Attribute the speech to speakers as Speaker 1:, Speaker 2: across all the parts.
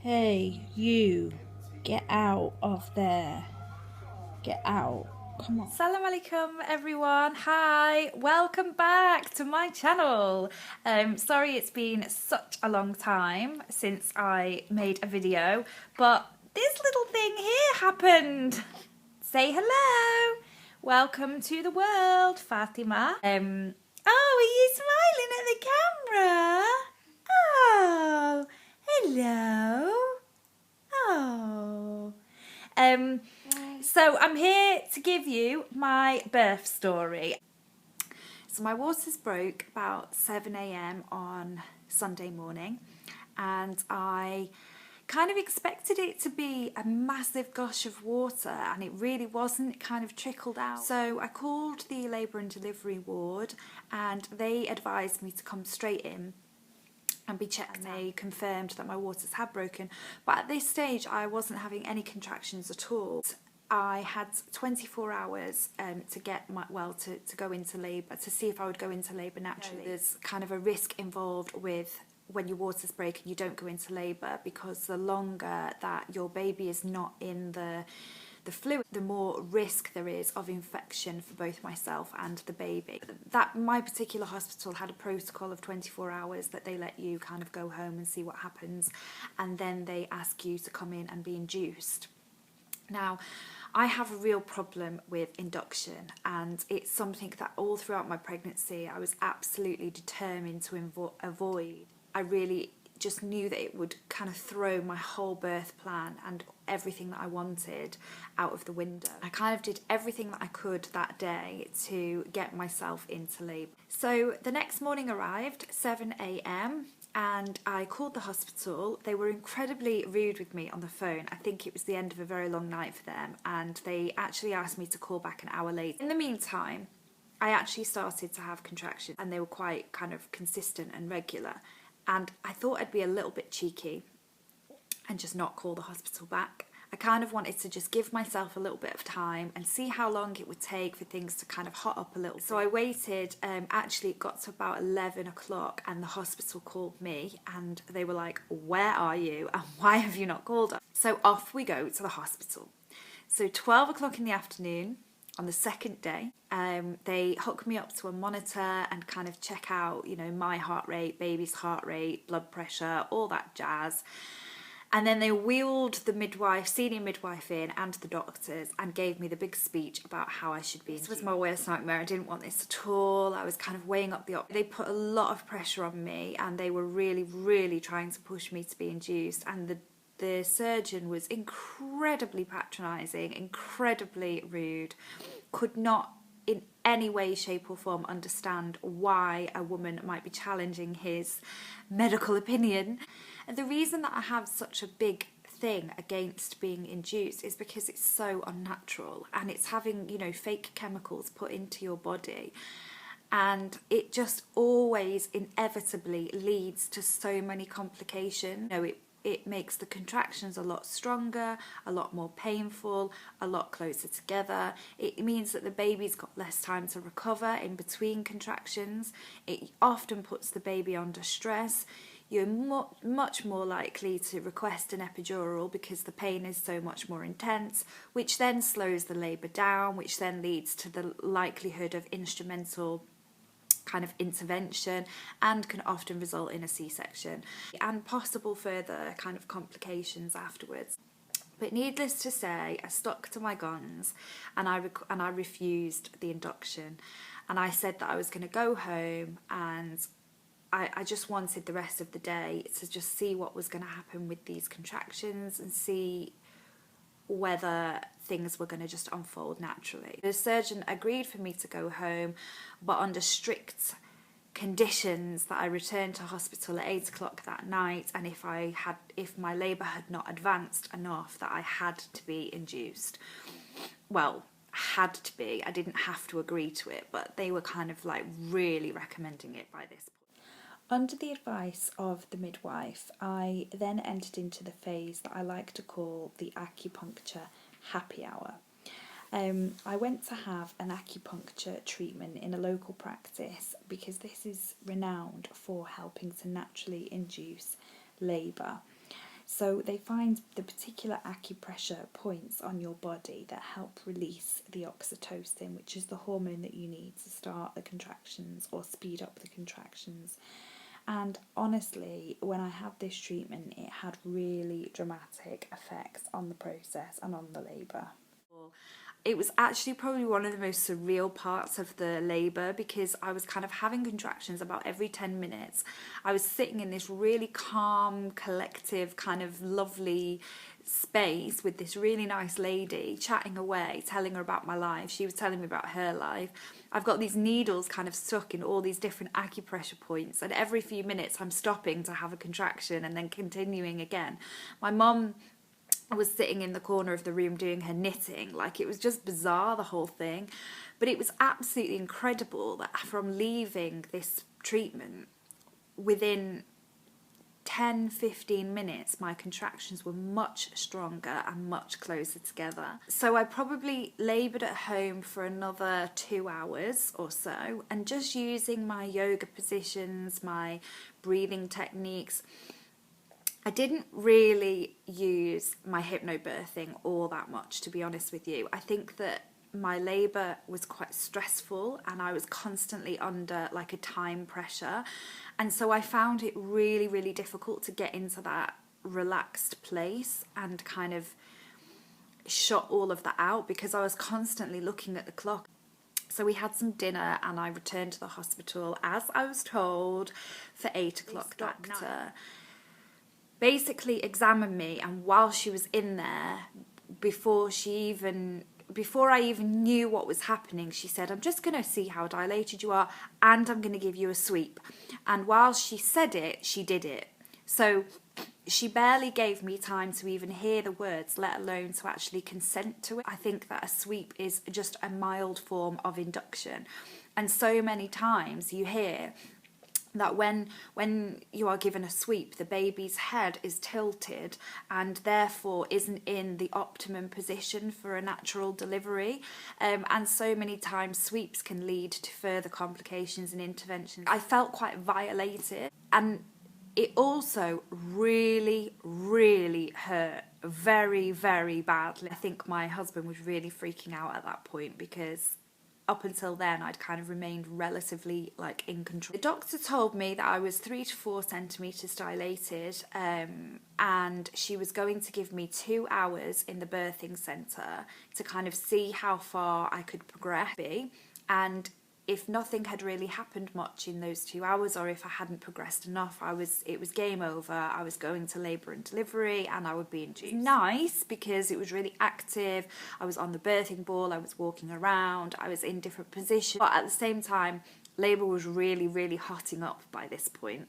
Speaker 1: Hey, you, get out of there. Get out. Come on.
Speaker 2: Assalamu alaikum everyone. Hi, welcome back to my channel. Sorry it's been such a long time since I made a video, but this little thing here happened. Say hello. Welcome to the world, Fatima. Oh, are you smiling at the camera? Oh, hello. Oh. So I'm here to give you my birth story. So my waters broke about 7 a.m. on Sunday morning, and I kind of expected it to be a massive gush of water, and it really wasn't. It kind of trickled out. So I called the labour and delivery ward, and they advised me to come straight in and be checked. And they confirmed that my waters had broken, but at this stage I wasn't having any contractions at all. I had 24 hours to get to go into labour, to see if I would go into labour naturally. There's kind of a risk involved with when your waters break and you don't go into labour, because the longer that your baby is not in the fluid, the more risk there is of infection for both myself and the baby. That my particular hospital had a protocol of 24 hours that they let you kind of go home and see what happens, and then they ask you to come in and be induced. Now, I have a real problem with induction, and it's something that all throughout my pregnancy I was absolutely determined to avoid. I really just knew that it would kind of throw my whole birth plan and everything that I wanted out of the window. I kind of did everything that I could that day to get myself into labour. So the next morning arrived, 7 a.m, and I called the hospital. They were incredibly rude with me on the phone. I think it was the end of a very long night for them, and they actually asked me to call back an hour later. In the meantime, I actually started to have contractions, and they were quite kind of consistent and regular. And I thought I'd be a little bit cheeky and just not call the hospital back. I kind of wanted to just give myself a little bit of time and see how long it would take for things to kind of hot up a little. So I waited, actually it got to about 11 o'clock and the hospital called me, and they were like, "Where are you and why have you not called us?" So off we go to the hospital. So 12 o'clock in the afternoon, on the second day, they hook me up to a monitor and kind of check out, you know, my heart rate, baby's heart rate, blood pressure, all that jazz. And then they wheeled the midwife, senior midwife in, and the doctors, and gave me the big speech about how I should be. This was my worst nightmare. I didn't want this at all. I was kind of weighing up the options. They put a lot of pressure on me, and they were really, really trying to push me to be induced. And the surgeon was incredibly patronising, incredibly rude, could not in any way, shape or form understand why a woman might be challenging his medical opinion. And the reason that I have such a big thing against being induced is because it's so unnatural, and it's having, you know, fake chemicals put into your body. And it just always inevitably leads to so many complications. You know, it makes the contractions a lot stronger, a lot more painful, a lot closer together. It means that the baby's got less time to recover in between contractions. It often puts the baby under stress. You're much more likely to request an epidural because the pain is so much more intense, which then slows the labour down, which then leads to the likelihood of instrumental kind of intervention, and can often result in a C-section and possible further kind of complications afterwards. But needless to say, I stuck to my guns, and I refused the induction, and I said that I was going to go home, and I just wanted the rest of the day to just see what was going to happen with these contractions and see whether things were going to just unfold naturally. The surgeon agreed for me to go home, but under strict conditions that I returned to hospital at 8 o'clock that night, and if my labour had not advanced enough, that I had to be induced. Well, had to be. I didn't have to agree to it, but they were kind of like really recommending it by this point. Under the advice of the midwife, I then entered into the phase that I like to call the acupuncture happy hour. I went to have an acupuncture treatment in a local practice because this is renowned for helping to naturally induce labour. So they find the particular acupressure points on your body that help release the oxytocin, which is the hormone that you need to start the contractions or speed up the contractions. And honestly, when I had this treatment, it had really dramatic effects on the process and on the labour. It was actually probably one of the most surreal parts of the labour, because I was kind of having contractions about every 10 minutes. I was sitting in this really calm, collective, kind of lovely space with this really nice lady, chatting away, telling her about my life. She was telling me about her life. I've got these needles kind of stuck in all these different acupressure points, and every few minutes I'm stopping to have a contraction and then continuing again. My mum was sitting in the corner of the room doing her knitting. Like, it was just bizarre, the whole thing. But it was absolutely incredible that from leaving this treatment, within 10-15 minutes, my contractions were much stronger and much closer together. So I probably laboured at home for another 2 hours or so, and just using my yoga positions, my breathing techniques. I didn't really use my hypnobirthing all that much, to be honest with you. I think that my labour was quite stressful and I was constantly under like a time pressure. And so I found it really, really difficult to get into that relaxed place and kind of shut all of that out, because I was constantly looking at the clock. So we had some dinner and I returned to the hospital, as I was told, for 8 o'clock. The doctor basically examined me, and while she was in there, before I even knew what was happening, she said, "I'm just going to see how dilated you are, and I'm going to give you a sweep." And while she said it, she did it. So she barely gave me time to even hear the words, let alone to actually consent to it. I think that a sweep is just a mild form of induction. And so many times you hear that when you are given a sweep, the baby's head is tilted and therefore isn't in the optimum position for a natural delivery. And so many times sweeps can lead to further complications and interventions. I felt quite violated, and it also really, really hurt very, very badly. I think my husband was really freaking out at that point, because up until then I'd kind of remained relatively like in control. The doctor told me that I was 3 to 4 centimetres dilated, and she was going to give me 2 hours in the birthing centre to kind of see how far I could progress. And if nothing had really happened much in those 2 hours, or if I hadn't progressed enough, it was game over. I was going to labour and delivery and I would be induced. Nice, because it was really active. I was on the birthing ball, I was walking around, I was in different positions. But at the same time, labour was really, really hotting up by this point.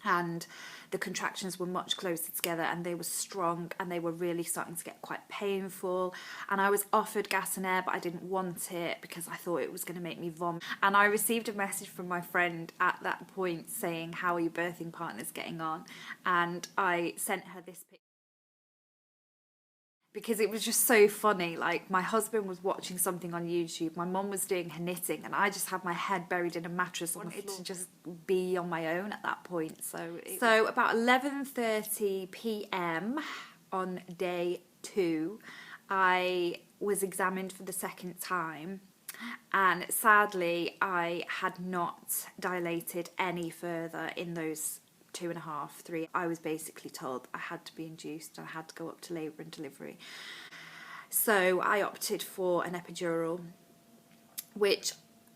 Speaker 2: And the contractions were much closer together, and they were strong, and they were really starting to get quite painful. And I was offered gas and air, but I didn't want it because I thought it was going to make me vomit. And I received a message from my friend at that point saying, "How are your birthing partners getting on?" And I sent her this picture, because it was just so funny. Like, my husband was watching something on YouTube, my mum was doing her knitting, and I just had my head buried in a mattress. I wanted to just be on my own at that point. So about 11:30 p.m. on day 2, I was examined for the second time, and sadly I had not dilated any further in those 2.5, 3. I was basically told I had to be induced, I had to go up to labour and delivery. So I opted for an epidural, which,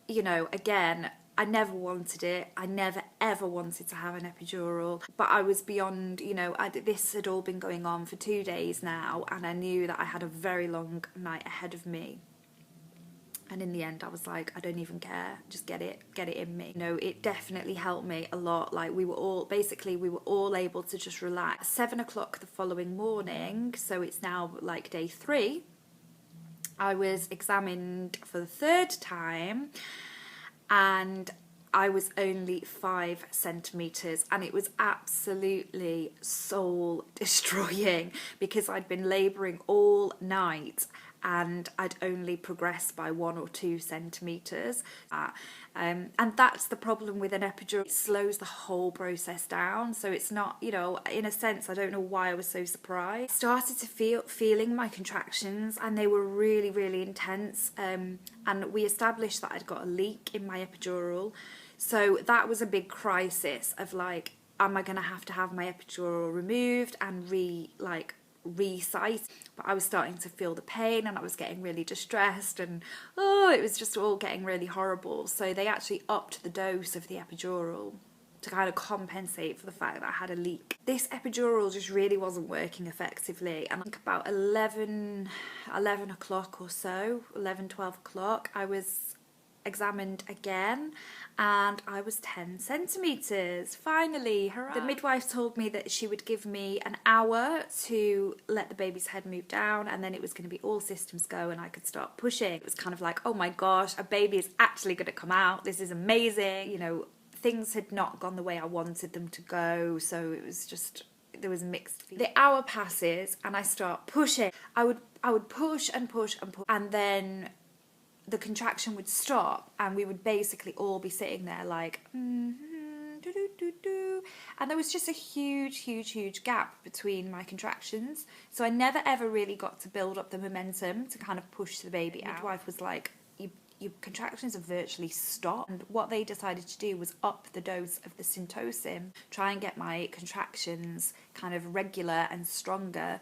Speaker 2: you know, again, I never wanted it. I never ever wanted to have an epidural, but I was beyond, you know, this had all been going on for 2 days now, and I knew that I had a very long night ahead of me. And in the end, I was like, I don't even care, just get it in me. You know, it definitely helped me a lot. Like, we were all able to just relax. 7 o'clock the following morning, so it's now like day 3, I was examined for the 3rd time, and I was only 5 centimetres, and it was absolutely soul destroying, because I'd been labouring all night and I'd only progressed by 1 or 2 centimetres. And that's the problem with an epidural. It slows the whole process down, so it's not, you know, in a sense, I don't know why I was so surprised. I started to feeling my contractions, and they were really, really intense, and we established that I'd got a leak in my epidural, so that was a big crisis of like, am I going to have my epidural removed and resized? But I was starting to feel the pain, and I was getting really distressed, and it was just all getting really horrible. So they actually upped the dose of the epidural to kind of compensate for the fact that I had a leak. This epidural just really wasn't working effectively, and I think about 11 o'clock or so, 12 o'clock, I was examined again, and I was 10 centimetres. Finally, hurrah! The midwife told me that she would give me an hour to let the baby's head move down, and then it was going to be all systems go and I could start pushing. It was kind of like, oh my gosh, a baby is actually going to come out. This is amazing. You know, things had not gone the way I wanted them to go, so it was just, there was mixed feelings. The hour passes and I start pushing. I would push and push and push, and then the contraction would stop, and we would basically all be sitting there like, and there was just a huge gap between my contractions, so I never ever really got to build up the momentum to kind of push the baby out. The midwife was like, your contractions have virtually stopped, and what they decided to do was up the dose of the Syntocin, try and get my contractions kind of regular and stronger.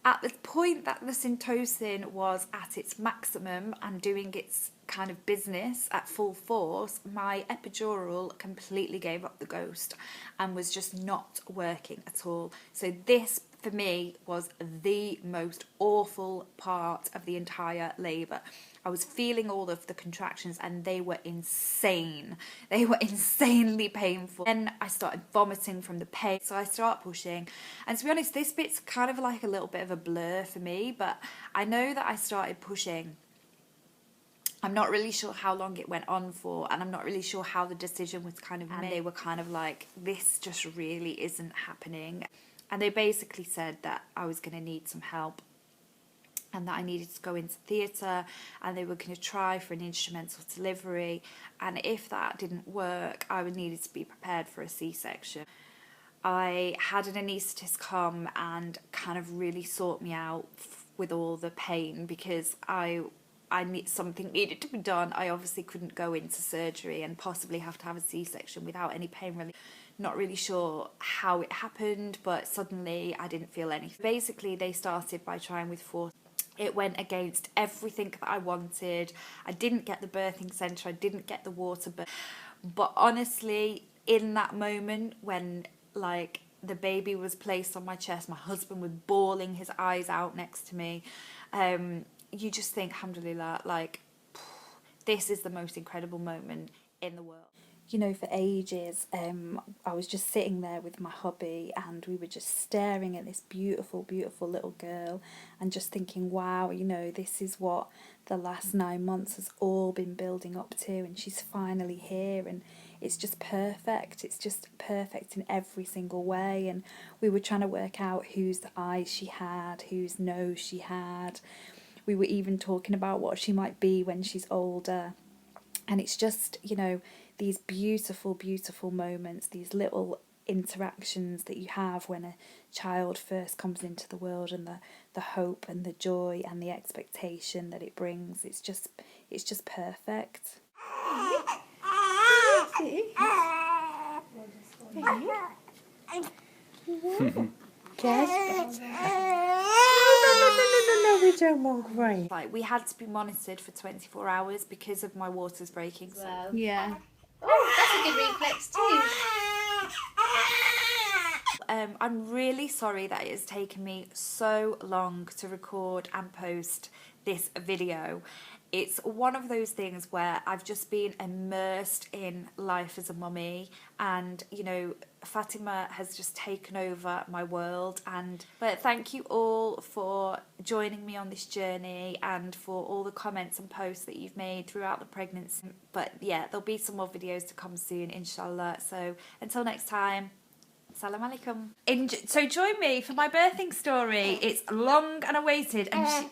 Speaker 2: At the point that the Syntocin was at its maximum and doing its kind of business at full force, my epidural completely gave up the ghost and was just not working at all. So this, for me, was the most awful part of the entire labour. I was feeling all of the contractions, and they were insane. They were insanely painful. Then I started vomiting from the pain, so I start pushing. And to be honest, this bit's kind of like a little bit of a blur for me, but I know that I started pushing. I'm not really sure how long it went on for, and I'm not really sure how the decision was kind of made. And they were kind of like, this just really isn't happening. And they basically said that I was going to need some help, and that I needed to go into theatre, and they were going to try for an instrumental delivery, and if that didn't work, I would needed to be prepared for a C-section. I had an anaesthetist come and kind of really sort me out with all the pain, because something needed to be done. I obviously couldn't go into surgery and possibly have to have a C-section without any pain relief. Not really sure how it happened, but suddenly I didn't feel anything. Basically, they started by trying with force. It went against everything that I wanted. I didn't get the birthing centre, I didn't get the water, but honestly, in that moment when like the baby was placed on my chest, my husband was bawling his eyes out next to me, you just think, alhamdulillah, like, this is the most incredible moment in the world.
Speaker 1: You know, for ages, I was just sitting there with my hubby, and we were just staring at this beautiful, beautiful little girl, and just thinking, wow, you know, this is what the last 9 months has all been building up to, and she's finally here, and it's just perfect. It's just perfect in every single way. And we were trying to work out whose eyes she had, whose nose she had. We were even talking about what she might be when she's older. And it's just, you know, these beautiful, beautiful moments, these little interactions that you have when a child first comes into the world, and the hope and the joy and the expectation that it brings. It's just perfect. No, we don't want great.
Speaker 2: Like, we had to be monitored for 24 hours because of my waters breaking. So.
Speaker 3: Wow.
Speaker 1: Yeah.
Speaker 3: Oh, that's a good reflex too.
Speaker 2: I'm really sorry that it has taken me so long to record and post this video. It's one of those things where I've just been immersed in life as a mummy, and you know, Fatima has just taken over my world. But thank you all for joining me on this journey, and for all the comments and posts that you've made throughout the pregnancy. But yeah, there'll be some more videos to come soon, inshallah. So until next time, salam alaikum. So join me for my birthing story. It's long and awaited, and